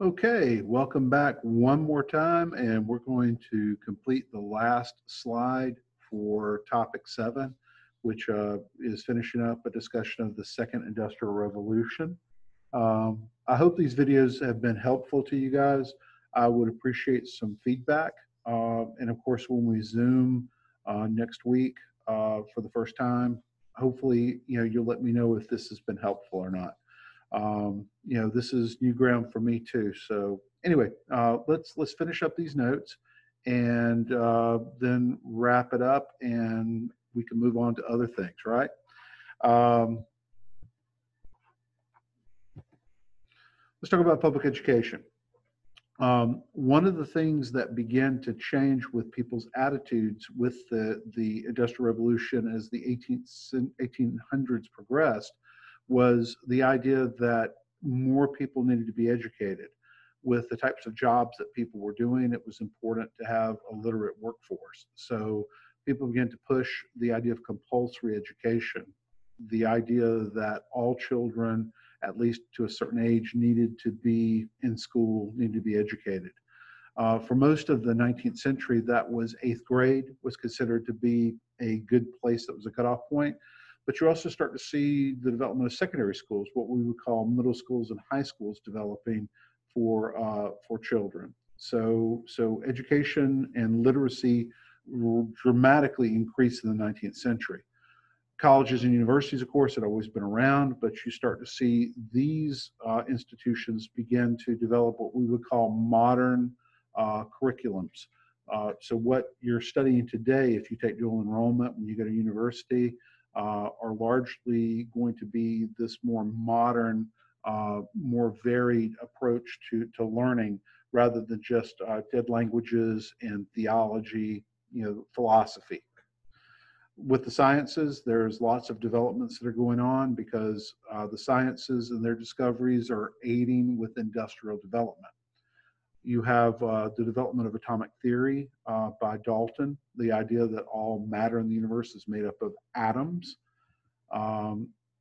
Okay, welcome back one more time, and we're going to complete the last slide for topic 7, which is finishing up a discussion of the second industrial revolution. I hope these videos have been helpful to you guys. I would appreciate some feedback. And of course, when we Zoom next week for the first time, hopefully, you'll let me know if this has been helpful or not. This is new ground for me too. So anyway, let's finish up these notes and then wrap it up, and we can move on to other things, right? Um, let's talk about public education. One of the things that began to change with people's attitudes with the Industrial Revolution as the 1800s progressed was the idea that more people needed to be educated. With the types of jobs that people were doing, it was important to have a literate workforce. So people began to push the idea of compulsory education, the idea that all children at least to a certain age, needed to be in school, needed to be educated. For most of the 19th century, that was 8th grade, was considered to be a good place that was a cutoff point. But you also start to see the development of secondary schools, what we would call middle schools and high schools developing for children. So education and literacy dramatically increased in the 19th century. Colleges and universities, of course, had always been around, but you start to see these institutions begin to develop what we would call modern curriculums. So what you're studying today, if you take dual enrollment when you go to university, are largely going to be this more modern, more varied approach to learning rather than just dead languages and theology, philosophy. With the sciences, there's lots of developments that are going on because the sciences and their discoveries are aiding with industrial development. You have the development of atomic theory by Dalton, the idea that all matter in the universe is made up of atoms.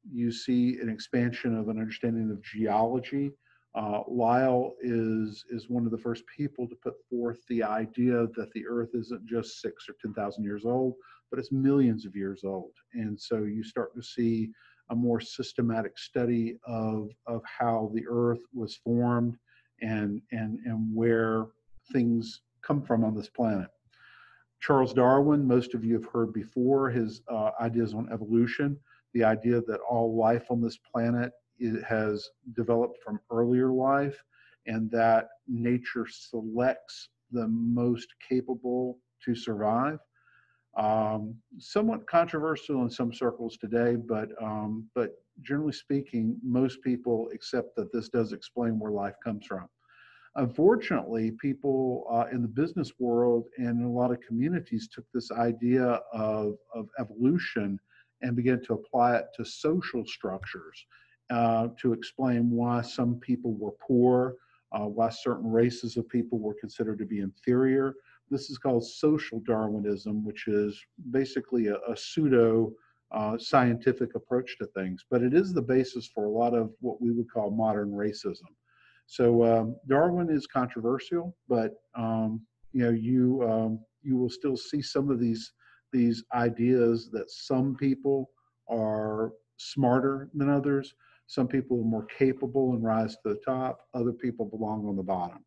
You see an expansion of an understanding of geology. Lyell is one of the first people to put forth the idea that the Earth isn't just 6 or 10,000 years old, but it's millions of years old. And so you start to see a more systematic study of how the Earth was formed and where things come from on this planet. Charles Darwin, most of you have heard before his ideas on evolution, the idea that all life on this planet has developed from earlier life and that nature selects the most capable to survive. Somewhat controversial in some circles today, but generally speaking, most people accept that this does explain where life comes from. Unfortunately, people in the business world and in a lot of communities took this idea of evolution and began to apply it to social structures to explain why some people were poor, why certain races of people were considered to be inferior. This is called social Darwinism, which is basically a pseudo scientific approach to things, but it is the basis for a lot of what we would call modern racism. So Darwin is controversial, but you will still see some of these ideas that some people are smarter than others, some people are more capable and rise to the top, other people belong on the bottom.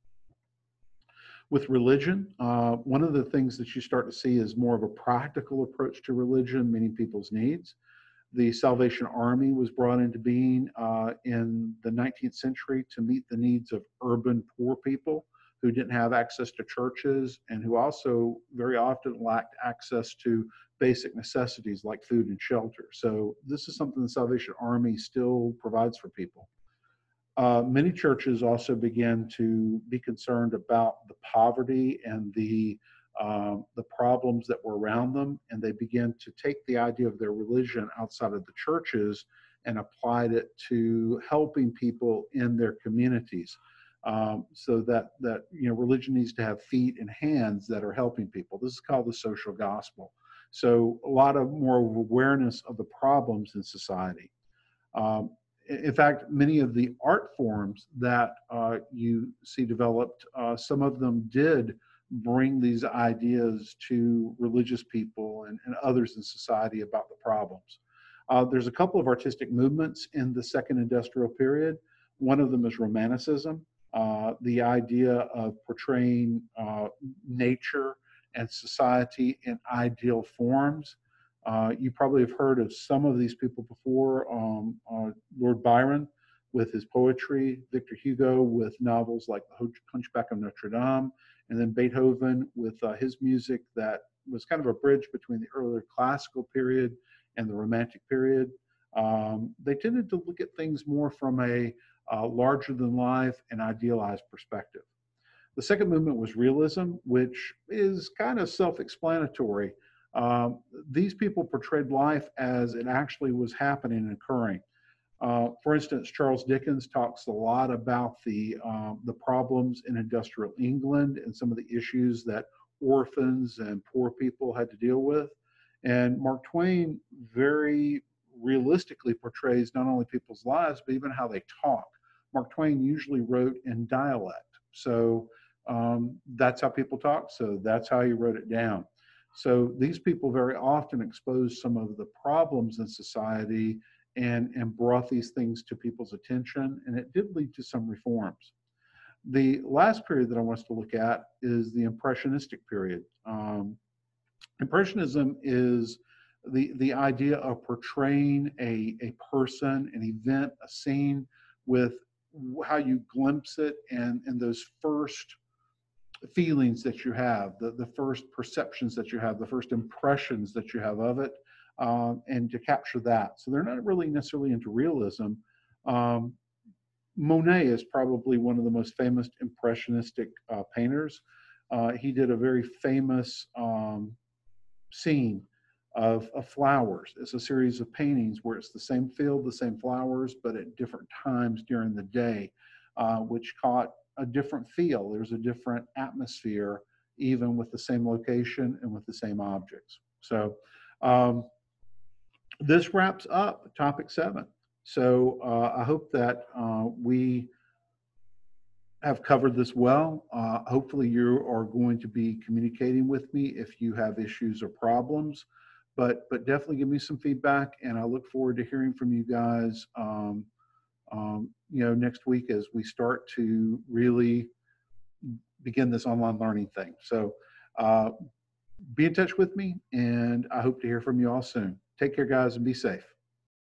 With religion, one of the things that you start to see is more of a practical approach to religion, meeting people's needs. The Salvation Army was brought into being in the 19th century to meet the needs of urban poor people who didn't have access to churches and who also very often lacked access to basic necessities like food and shelter. So this is something the Salvation Army still provides for people. Many churches also began to be concerned about the poverty and the problems that were around them, and they began to take the idea of their religion outside of the churches and applied it to helping people in their communities. So that religion needs to have feet and hands that are helping people. This is called the social gospel. So a lot of more awareness of the problems in society. Um, in fact, many of the art forms that you see developed, some of them did bring these ideas to religious people and others in society about the problems. There's a couple of artistic movements in the second industrial period. One of them is Romanticism, the idea of portraying nature and society in ideal forms. You probably have heard of some of these people before. Lord Byron with his poetry, Victor Hugo with novels like The Hunchback of Notre Dame, and then Beethoven with his music that was kind of a bridge between the earlier classical period and the Romantic period. They tended to look at things more from a larger than life and idealized perspective. The second movement was realism, which is kind of self-explanatory. These people portrayed life as it actually was happening and occurring. For instance, Charles Dickens talks a lot about the problems in industrial England and some of the issues that orphans and poor people had to deal with. And Mark Twain very realistically portrays not only people's lives, but even how they talk. Mark Twain usually wrote in dialect. So that's how people talk. So that's how he wrote it down. So these people very often exposed some of the problems in society and brought these things to people's attention, and it did lead to some reforms. The last period that I want us to look at is the Impressionistic period. Impressionism is the idea of portraying a person, an event, a scene with how you glimpse it and those first feelings that you have, the first perceptions that you have, the first impressions that you have of it, and to capture that. So they're not really necessarily into realism. Monet is probably one of the most famous impressionistic painters. He did a very famous scene of flowers. It's a series of paintings where it's the same field, the same flowers, but at different times during the day, which caught a different feel. There's a different atmosphere, even with the same location and with the same objects. So this wraps up topic 7. So I hope that we have covered this well. Hopefully you are going to be communicating with me if you have issues or problems, but definitely give me some feedback, and I look forward to hearing from you guys next week as we start to really begin this online learning thing. So be in touch with me, and I hope to hear from you all soon. Take care, guys, and be safe.